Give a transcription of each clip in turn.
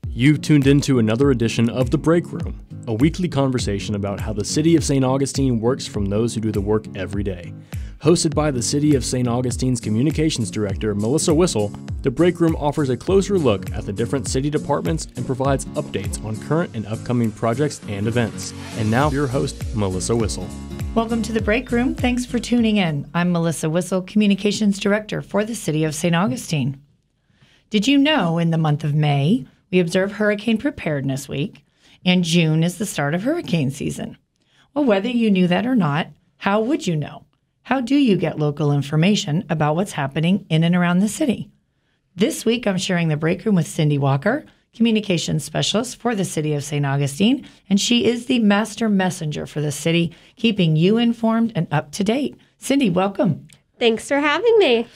You've tuned into another edition of The Break Room, a weekly conversation about how the City of St. Augustine works from those who do the work every day. Hosted by the City of St. Augustine's Communications Director, Melissa Wissel, The Break Room offers a closer look at the different city departments and provides updates on current and upcoming projects and events. And now, your host, Melissa Wissel. Welcome to The Break Room. Thanks for tuning in. I'm Melissa Wissel, Communications Director for the City of St. Augustine. Did you know in the month of May, we observe Hurricane Preparedness Week, and June is the start of hurricane season? Well, whether you knew that or not, how would you know? How do you get local information about what's happening in and around the city? This week, I'm sharing The Break Room with Cindy Walker, Communications Specialist for the City of St. Augustine, and she is the master messenger for the city, keeping you informed and up to date. Cindy, welcome. Thanks for having me.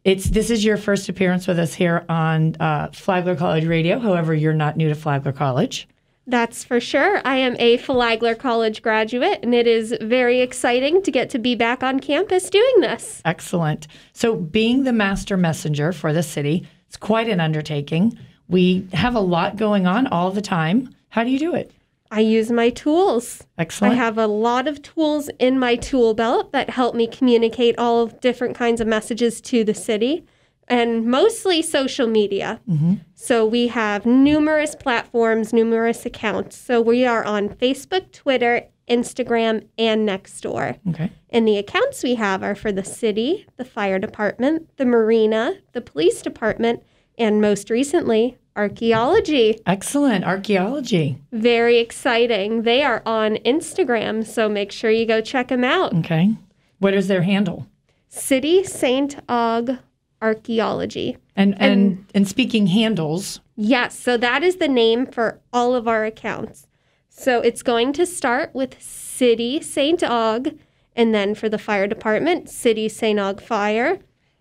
This is your first appearance with us here on Flagler College Radio. However, you're not new to Flagler College. That's for sure. I am a Flagler College graduate, and it is very exciting to get to be back on campus doing this. Excellent. So being the master messenger for the city, it's quite an undertaking. We have a lot going on all the time. How do you do it? I use my tools. Excellent. I have a lot of tools in my tool belt that help me communicate all of different kinds of messages to the city, and mostly social media. Mm-hmm. So we have numerous platforms, numerous accounts. So we are on Facebook, Twitter, Instagram, and Nextdoor. Okay. And the accounts we have are for the city, the fire department, the marina, the police department, and most recently, archaeology. Excellent. Archaeology. Very exciting. They are on Instagram, so make sure you go check them out. Okay. What is their handle? City St. Aug Archaeology. And speaking handles. Yes, so that is the name for all of our accounts. So it's going to start with City St. Aug, and then for the fire department, City St. Aug Fire,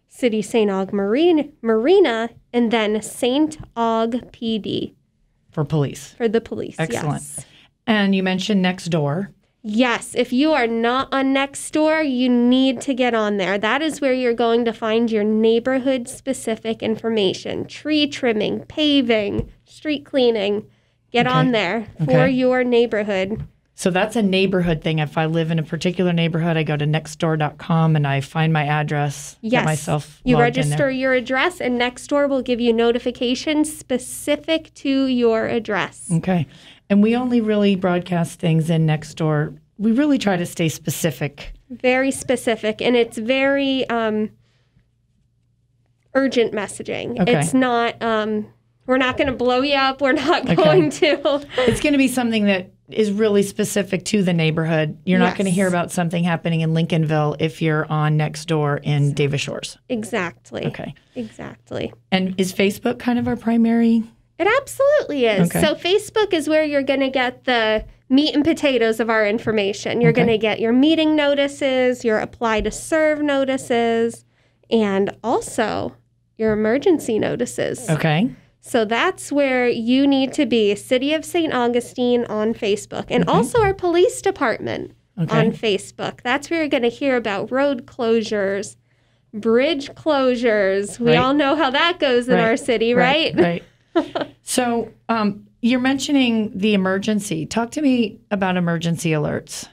City St. Aug Marina, and then St. Aug PD. For police. For the police, Excellent. Yes. And you mentioned Nextdoor. Yes, if you are not on Nextdoor, you need to get on there. That is where you're going to find your neighborhood-specific information. Tree trimming, paving, street cleaning. Get on there for your neighborhood. So that's a neighborhood thing. If I live in a particular neighborhood, I go to nextdoor.com and I find my address, yes. Get myself you logged register in there. your address, and Nextdoor will give you notifications specific to your address. Okay. And we only really broadcast things in Nextdoor. We really try to stay specific. Very specific, and it's very urgent messaging. Okay. It's not, we're not going to blow you up. We're not going to. It's going to be something that is really specific to the neighborhood. You're not going to hear about something happening in Lincolnville if you're on Nextdoor in Davis Shores. Exactly. Okay. Exactly. And is Facebook kind of our primary? It absolutely is. Okay. So Facebook is where you're going to get the meat and potatoes of our information. You're going to get your meeting notices, your apply to serve notices, and also your emergency notices. Okay. So that's where you need to be, City of St. Augustine on Facebook, and also our police department on Facebook. That's where you're going to hear about road closures, bridge closures. We all know how that goes in our city, right? Right. So you're mentioning the emergency. Talk to me about emergency alerts.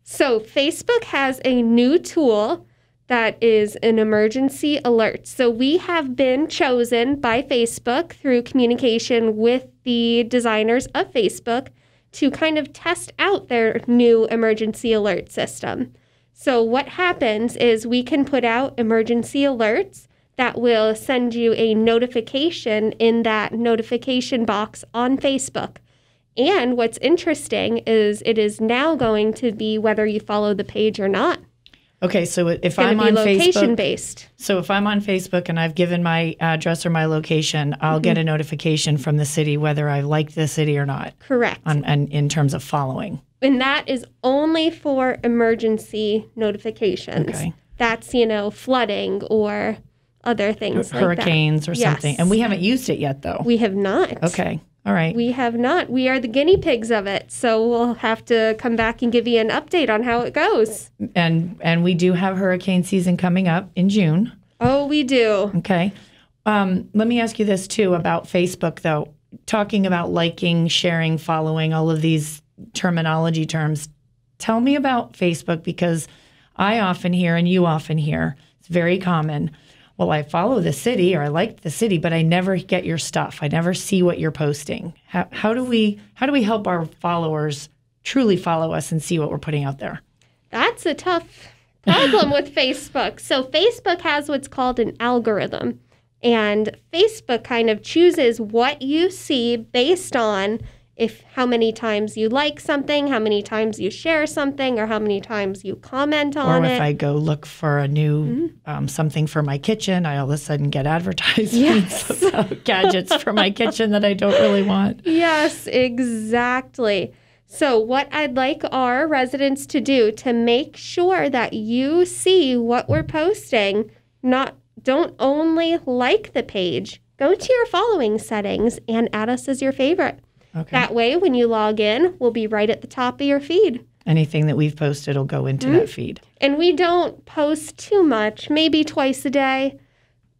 So Facebook has a new tool that is an emergency alert. So we have been chosen by Facebook through communication with the designers of Facebook to kind of test out their new emergency alert system. So what happens is we can put out emergency alerts that will send you a notification in that notification box on Facebook. And what's interesting is it is now going to be whether you follow the page or not. Okay, so if I'm on location Facebook, based. So if I'm on Facebook and I've given my address or my location, I'll get a notification from the city whether I like the city or not. Correct. And in terms of following. And that is only for emergency notifications. Okay. That's, flooding or other things like that. Hurricanes or something. Yes. And we haven't used it yet, though. We have not. Okay. All right. We have not. We are the guinea pigs of it. So we'll have to come back and give you an update on how it goes. And we do have hurricane season coming up in June. Oh, we do. Okay. Let me ask you this, too, about Facebook, though. talking about liking, sharing, following, all of these terminology terms. Tell me about Facebook, because I often hear, and you often hear, it's very common. Well, I follow the city or I like the city, but I never get your stuff. I never see what you're posting. How do we help our followers truly follow us and see what we're putting out there? That's a tough problem with Facebook. So Facebook has what's called an algorithm, and Facebook kind of chooses what you see based on how many times you like something, how many times you share something, or how many times you comment on it. Or if I go look for a new something for my kitchen, I all of a sudden get advertisements Yes. about gadgets for my kitchen that I don't really want. Yes, exactly. So what I'd like our residents to do to make sure that you see what we're posting, don't only like the page, go to your following settings and add us as your favorite. Okay. That way, when you log in, we'll be right at the top of your feed. Anything that we've posted will go into that feed. And we don't post too much, maybe twice a day,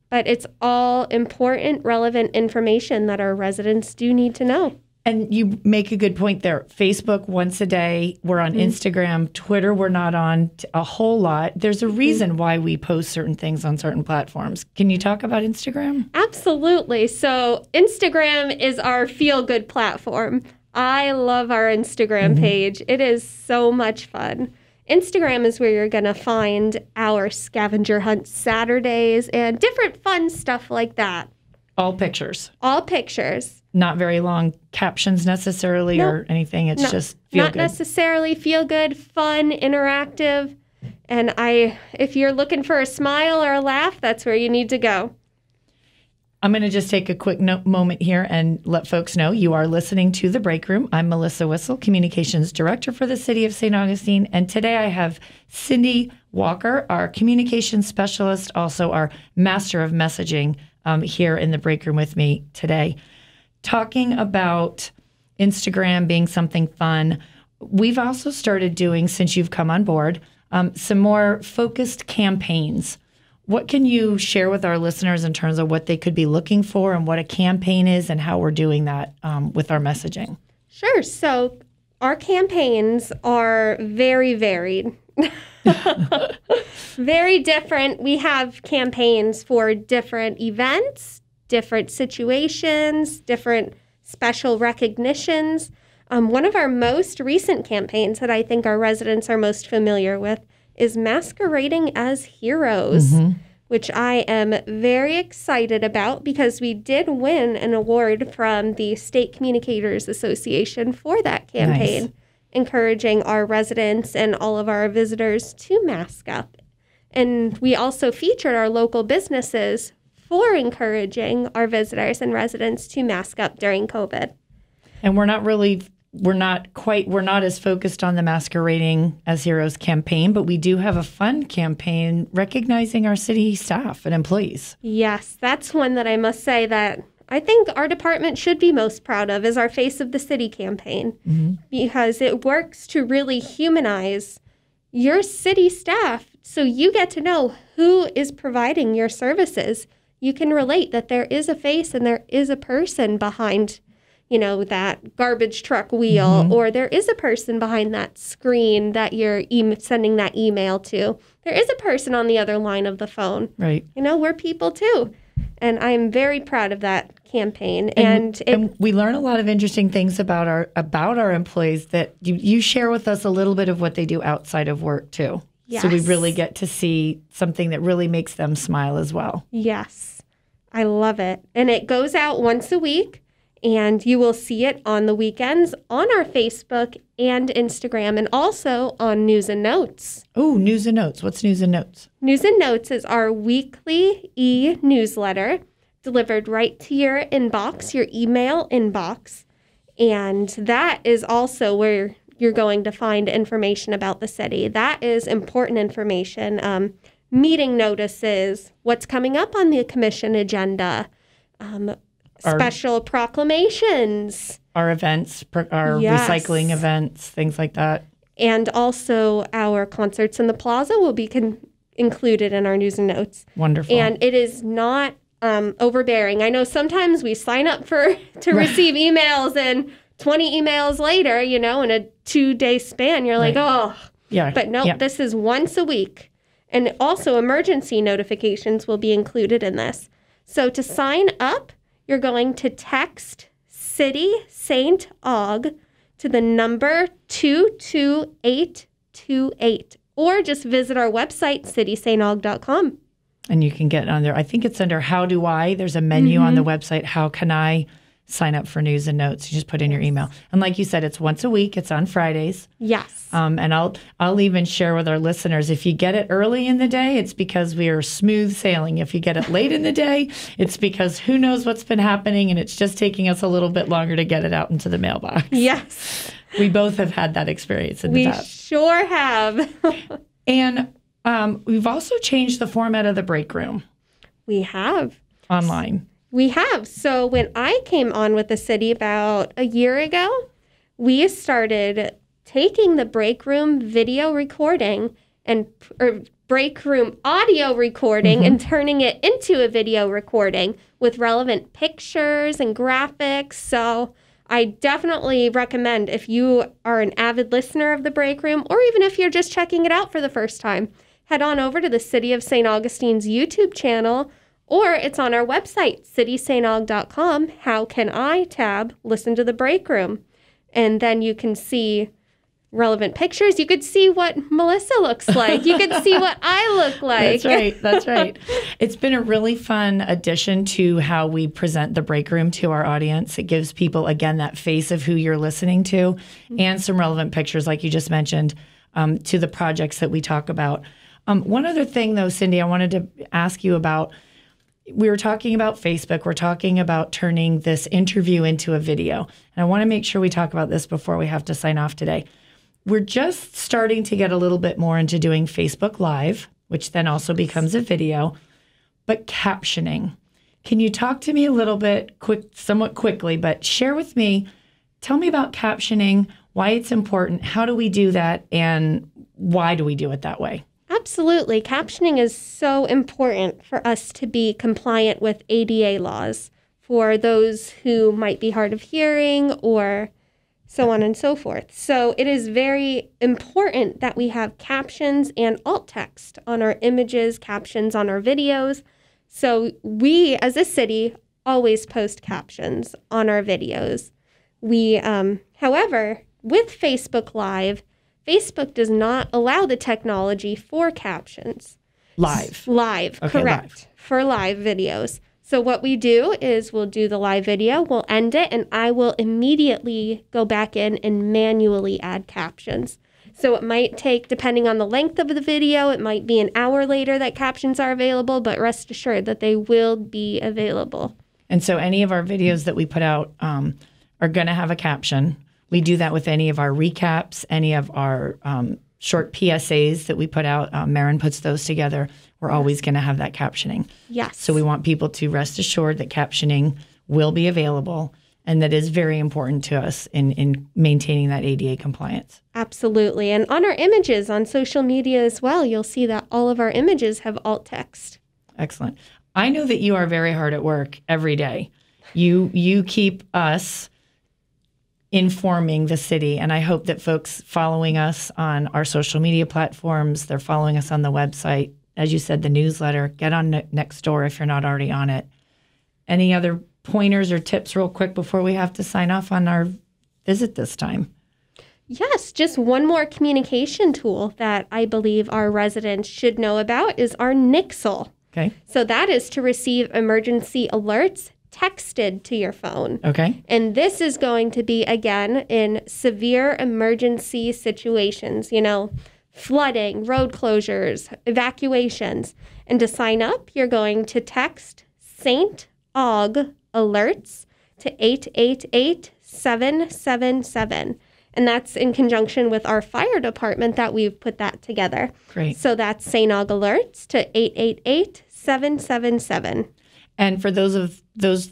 but it's all important, relevant information that our residents do need to know. And you make a good point there. Facebook once a day. We're on Instagram. Twitter, we're not on a whole lot. There's a reason why we post certain things on certain platforms. Can you talk about Instagram? Absolutely. So Instagram is our feel-good platform. I love our Instagram page. It is so much fun. Instagram is where you're going to find our scavenger hunt Saturdays and different fun stuff like that. All pictures. All pictures. Not very long captions necessarily or anything. It's just feel not good. necessarily feel good, fun, interactive. And if you're looking for a smile or a laugh, that's where you need to go. I'm going to just take a quick moment here and let folks know you are listening to The Break Room. I'm Melissa Whistle, Communications Director for the City of St. Augustine. And today I have Cindy Walker, our Communications Specialist, also our Master of Messaging, here in The Break Room with me today, talking about Instagram being something fun. We've also started doing, since you've come on board, some more focused campaigns. What can you share with our listeners in terms of what they could be looking for and what a campaign is and how we're doing that with our messaging? Sure. So our campaigns are very varied. Very different. We have campaigns for different events, different situations, different special recognitions. One of our most recent campaigns that I think our residents are most familiar with is Masquerading as Heroes, which I am very excited about because we did win an award from the State Communicators Association for that campaign, encouraging our residents and all of our visitors to mask up. And we also featured our local businesses for encouraging our visitors and residents to mask up during COVID. And we're not as focused on the Masquerading as Heroes campaign, but we do have a fun campaign recognizing our city staff and employees. Yes, that's one that I must say that I think our department should be most proud of is our Face of the City campaign, because it works to really humanize your city staff so you get to know who is providing your services. You can relate that there is a face and there is a person behind that garbage truck wheel, or there is a person behind that screen that you're sending that email to. There is a person on the other line of the phone. Right. We're people too. And I'm very proud of that campaign. And we learn a lot of interesting things about our employees that you share with us a little bit of what they do outside of work too. Yes. So we really get to see something that really makes them smile as well. Yes. I love it. And it goes out once a week. And you will see it on the weekends on our Facebook and Instagram, and also on News and Notes. Oh, News and Notes. What's News and Notes? News and Notes is our weekly e-newsletter delivered right to your inbox, your email inbox. And that is also where you're going to find information about the city. That is important information. Meeting notices, what's coming up on the commission agenda, special proclamations. Our events, our recycling events, things like that. And also our concerts in the plaza will be included in our News and Notes. Wonderful. And it is not overbearing. I know sometimes we sign up to receive emails, and 20 emails later, in a 2-day span, you're like, oh. Yeah. But no, this is once a week. And also emergency notifications will be included in this. So to sign up, you're going to text City St. Aug to the number 22828, or just visit our website, citystaugg.com. And you can get on there. I think it's under How Do I? There's a menu on the website. How can I sign up for news and notes? You just put in your email. And like you said, it's once a week. It's on Fridays. Yes. And I'll even share with our listeners, if you get it early in the day, it's because we are smooth sailing. If you get it late in the day, it's because who knows what's been happening, and it's just taking us a little bit longer to get it out into the mailbox. Yes. We both have had that experience in the past. We sure have. And we've also changed the format of the break room. We have. Online. We have. So when I came on with the city about a year ago, we started taking the break room video recording or break room audio recording and turning it into a video recording with relevant pictures and graphics. So I definitely recommend, if you are an avid listener of the break room, or even if you're just checking it out for the first time, head on over to the City of St. Augustine's YouTube channel, or it's on our website, citystaugg.com. How Can I tab, listen to the break room. And then you can see relevant pictures. You could see what Melissa looks like. You could see what I look like. That's right. It's been a really fun addition to how we present the break room to our audience. It gives people, again, that face of who you're listening to, and some relevant pictures, like you just mentioned, to the projects that we talk about. One other thing, though, Cindy, I wanted to ask you about. We were talking about Facebook. We're talking about turning this interview into a video. And I want to make sure we talk about this before we have to sign off today. We're just starting to get a little bit more into doing Facebook Live, which then also becomes a video, but captioning. Can you talk to me a little bit, somewhat quickly, but share with me, tell me about captioning, why it's important, how do we do that, and why do we do it that way? Absolutely. Captioning is so important for us to be compliant with ADA laws for those who might be hard of hearing or so on and so forth. So it is very important that we have captions and alt text on our images, captions on our videos. So we, as a city, always post captions on our videos. We, however, with Facebook Live, Facebook does not allow the technology for captions. Live, okay, correct. Live. For live videos. So what we do is we'll do the live video, we'll end it, and I will immediately go back in and manually add captions. So it might take, depending on the length of the video, it might be an hour later that captions are available, but rest assured that they will be available. And so any of our videos that we put out are going to have a caption. We do that with any of our recaps, any of our short PSAs that we put out. Marin puts those together. We're always going to have that captioning. Yes. So we want people to rest assured that captioning will be available, and that is very important to us in maintaining that ADA compliance. Absolutely. And on our images on social media as well, you'll see that all of our images have alt text. Excellent. I know that you are very hard at work every day. You keep us informing the city. And I hope that folks following us on our social media platforms, they're following us on the website, as you said, the newsletter, get on Nextdoor if you're not already on it. Any other pointers or tips real quick before we have to sign off on our visit this time? Yes, just one more communication tool that I believe our residents should know about is our Nixle. Okay. So that is to receive emergency alerts texted to your phone. Okay. And this is going to be, again, in severe emergency situations, flooding, road closures, evacuations. And to sign up, you're going to text St. Aug alerts to 888-777. And that's in conjunction with our fire department that we've put that together. Great. So that's St. Aug alerts to 888-777. And for those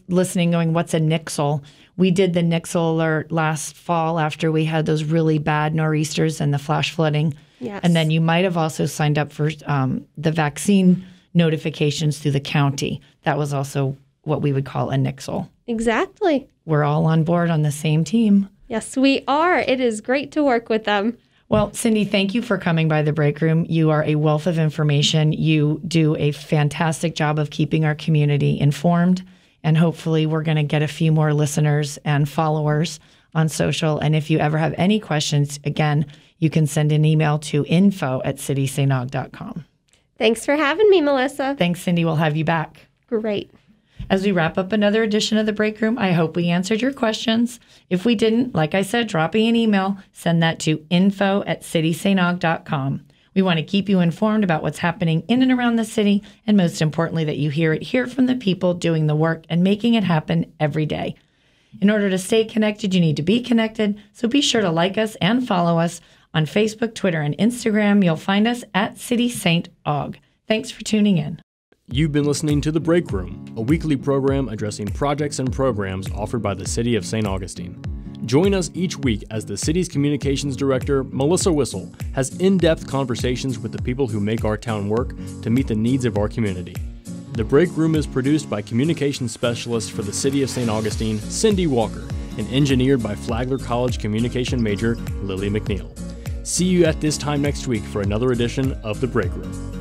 listening going, what's a Nixle? We did the Nixle alert last fall after we had those really bad nor'easters and the flash flooding. Yes. And then you might have also signed up for the vaccine notifications through the county. That was also what we would call a nixle. Exactly. We're all on board on the same team. Yes, we are. It is great to work with them. Well, Cindy, thank you for coming by the break room. You are a wealth of information. You do a fantastic job of keeping our community informed. And hopefully we're going to get a few more listeners and followers on social. And if you ever have any questions, again, you can send an email to info@citysanog.com. Thanks for having me, Melissa. Thanks, Cindy. We'll have you back. Great. As we wrap up another edition of the break room, I hope we answered your questions. If we didn't, like I said, drop me an email. Send that to info@citysanog.com. We want to keep you informed about what's happening in and around the city, and most importantly, that you hear it here from the people doing the work and making it happen every day. In order to stay connected, you need to be connected, so be sure to like us and follow us on Facebook, Twitter, and Instagram. You'll find us at City St. Aug. Thanks for tuning in. You've been listening to The Break Room, a weekly program addressing projects and programs offered by the City of St. Augustine. Join us each week as the city's communications director, Melissa Wissel, has in-depth conversations with the people who make our town work to meet the needs of our community. The Break Room is produced by communications specialist for the City of St. Augustine, Cindy Walker, and engineered by Flagler College communication major, Lily McNeil. See you at this time next week for another edition of The Break Room.